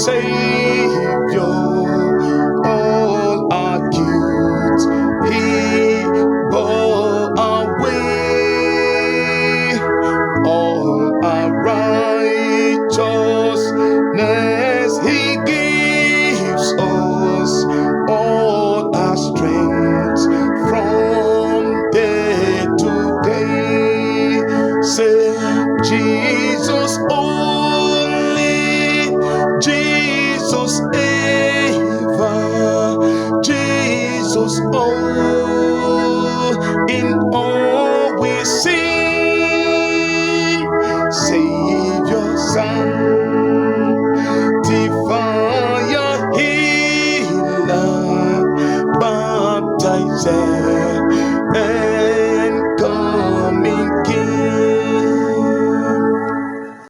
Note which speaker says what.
Speaker 1: Savior, all our guilt He bore away, all our righteousness He gives us, all our strength from day to day. Say, Jesus only, Jesus ever, Jesus all, in all we sing. Savior, Sanctifier, Healer, Baptizer,